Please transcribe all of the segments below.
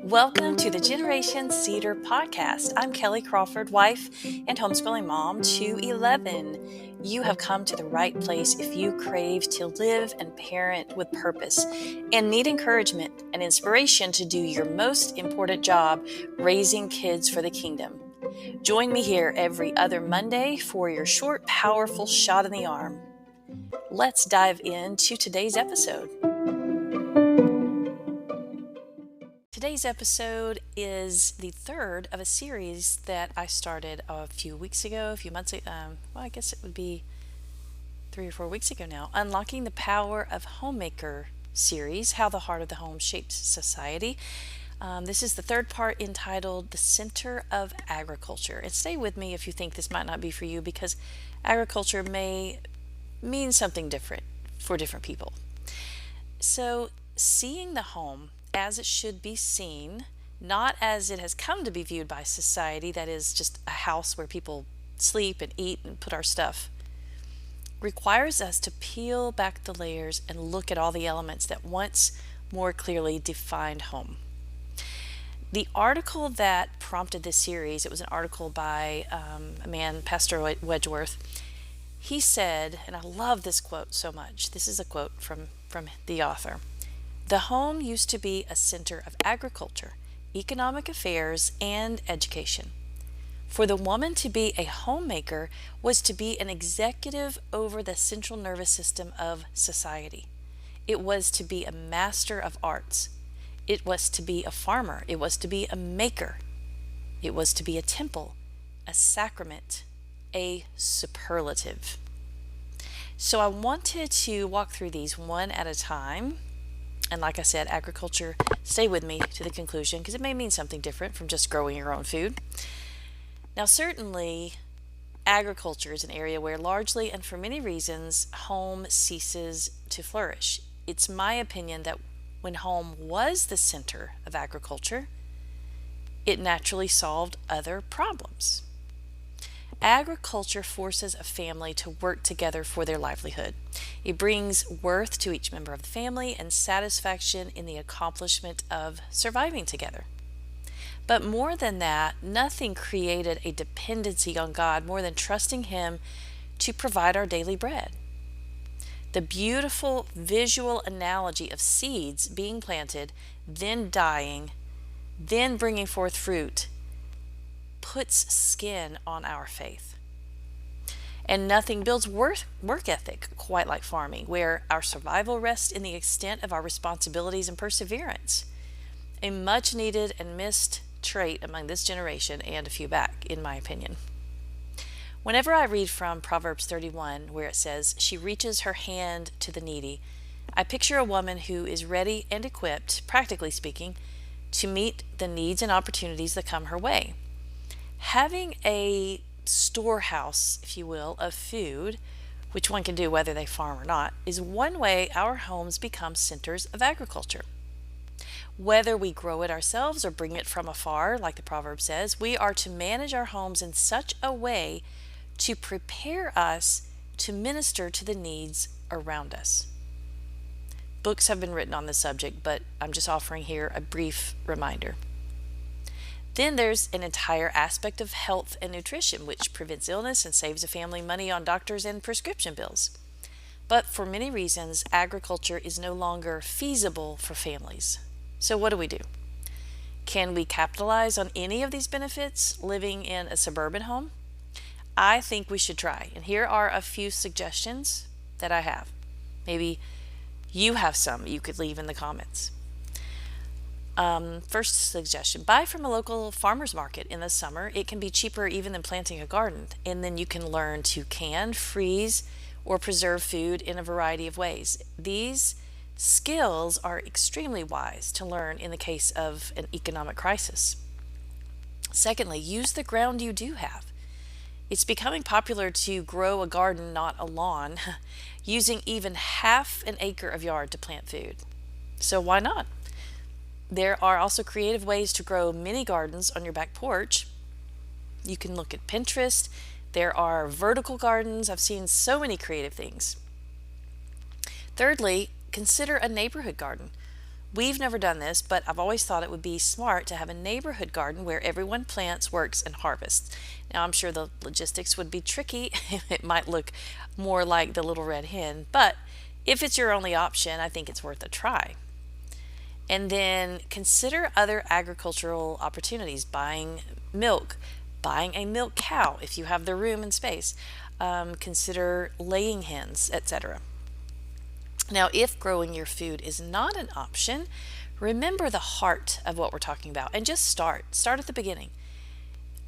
Welcome to the Generation Cedar podcast. I'm Kelly Crawford, wife and homeschooling mom to 11. You have come to the right place if you crave to live and parent with purpose and need encouragement and inspiration to do your most important job, raising kids for the kingdom. Join me here every other Monday for your short, powerful shot in the arm. Let's dive into today's episode. Today's episode is the third of a series that I started a few months ago. I guess it would be 3 or 4 weeks ago now. Unlocking the Power of Homemaker series, How the Heart of the Home Shapes Society. This is the third part entitled The Center of Agriculture. And stay with me if you think this might not be for you, because agriculture may mean something different for different people. So, seeing the home as it should be seen, not as it has come to be viewed by society, that is just a house where people sleep and eat and put our stuff, requires us to peel back the layers and look at all the elements that once more clearly defined home. The article that prompted this series, it was an article by a man, Pastor Wedgeworth. He said, and I love this quote so much, this is a quote from the author: "The home used to be a center of agriculture, economic affairs, and education. For the woman to be a homemaker was to be an executive over the central nervous system of society. It was to be a master of arts. It was to be a farmer. It was to be a maker. It was to be a temple, a sacrament, a superlative." So I wanted to walk through these one at a time. And like I said, agriculture, stay with me to the conclusion, because it may mean something different from just growing your own food. Now, certainly, agriculture is an area where largely and for many reasons, home ceases to flourish. It's my opinion that when home was the center of agriculture, it naturally solved other problems. Agriculture forces a family to work together for their livelihood. It brings worth to each member of the family and satisfaction in the accomplishment of surviving together. But more than that, nothing created a dependency on God more than trusting Him to provide our daily bread. The beautiful visual analogy of seeds being planted, then dying, then bringing forth fruit, puts skin on our faith. And nothing builds work ethic quite like farming, where our survival rests in the extent of our responsibilities and perseverance. A much needed and missed trait among this generation and a few back, in my opinion. Whenever I read from Proverbs 31, where it says, "She reaches her hand to the needy," I picture a woman who is ready and equipped, practically speaking, to meet the needs and opportunities that come her way. Having a storehouse, if you will, of food, which one can do whether they farm or not, is one way our homes become centers of agriculture. Whether we grow it ourselves or bring it from afar, like the proverb says, we are to manage our homes in such a way to prepare us to minister to the needs around us. Books have been written on this subject, but I'm just offering here a brief reminder. Then there's an entire aspect of health and nutrition, which prevents illness and saves a family money on doctors and prescription bills. But for many reasons, agriculture is no longer feasible for families. So what do? Can we capitalize on any of these benefits living in a suburban home? I think we should try. And here are a few suggestions that I have. Maybe you have some you could leave in the comments. First suggestion, buy from a local farmer's market in the summer. It can be cheaper even than planting a garden. And then you can learn to can, freeze, or preserve food in a variety of ways. These skills are extremely wise to learn in the case of an economic crisis. Secondly, use the ground you do have. It's becoming popular to grow a garden, not a lawn, using even half an acre of yard to plant food. So why not? There are also creative ways to grow mini gardens on your back porch. You can look at Pinterest. There are vertical gardens. I've seen so many creative things. Thirdly, consider a neighborhood garden. We've never done this, but I've always thought it would be smart to have a neighborhood garden where everyone plants, works, and harvests. Now, I'm sure the logistics would be tricky. It might look more like the Little Red Hen, but if it's your only option, I think it's worth a try. And then consider other agricultural opportunities, buying milk, buying a milk cow if you have the room and space. Consider laying hens, etc. Now, if growing your food is not an option, remember the heart of what we're talking about and just start. Start at the beginning.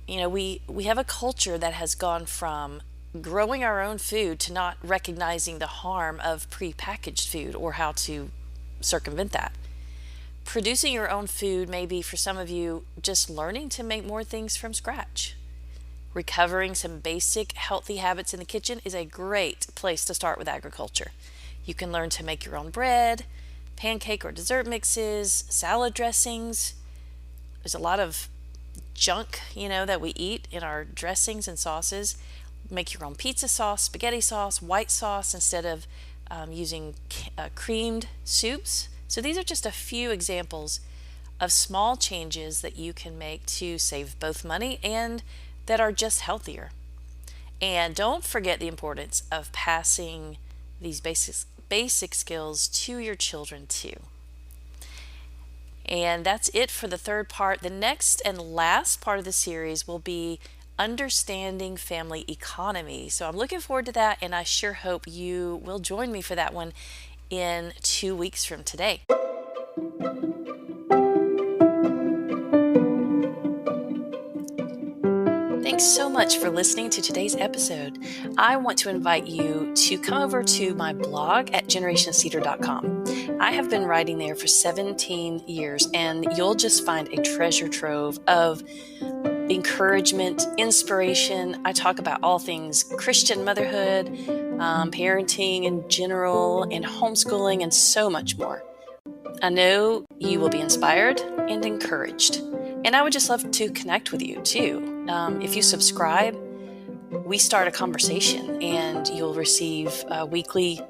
We have a culture that has gone from growing our own food to not recognizing the harm of prepackaged food or how to circumvent that. Producing your own food may be, for some of you, just learning to make more things from scratch. Recovering some basic healthy habits in the kitchen is a great place to start with agriculture. You can learn to make your own bread, pancake or dessert mixes, salad dressings. There's a lot of junk, that we eat in our dressings and sauces. Make your own pizza sauce, spaghetti sauce, white sauce instead of using creamed soups. So these are just a few examples of small changes that you can make to save both money and that are just healthier. And don't forget the importance of passing these basic skills to your children too. And that's it for the third part. The next and last part of the series will be understanding family economy. So I'm looking forward to that, and I sure hope you will join me for that one in 2 weeks from today. Thanks so much for listening to today's episode. I want to invite you to come over to my blog at generationscedar.com. I have been writing there for 17 years, and you'll just find a treasure trove of encouragement, inspiration. I talk about all things Christian motherhood, parenting in general, and homeschooling, and so much more. I know you will be inspired and encouraged. And I would just love to connect with you too. If you subscribe, we start a conversation and you'll receive a weekly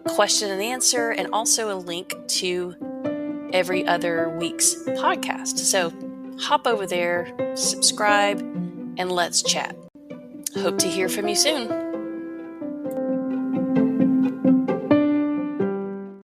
question and answer and also a link to every other week's podcast. So hop over there, subscribe, and let's chat. Hope to hear from you soon.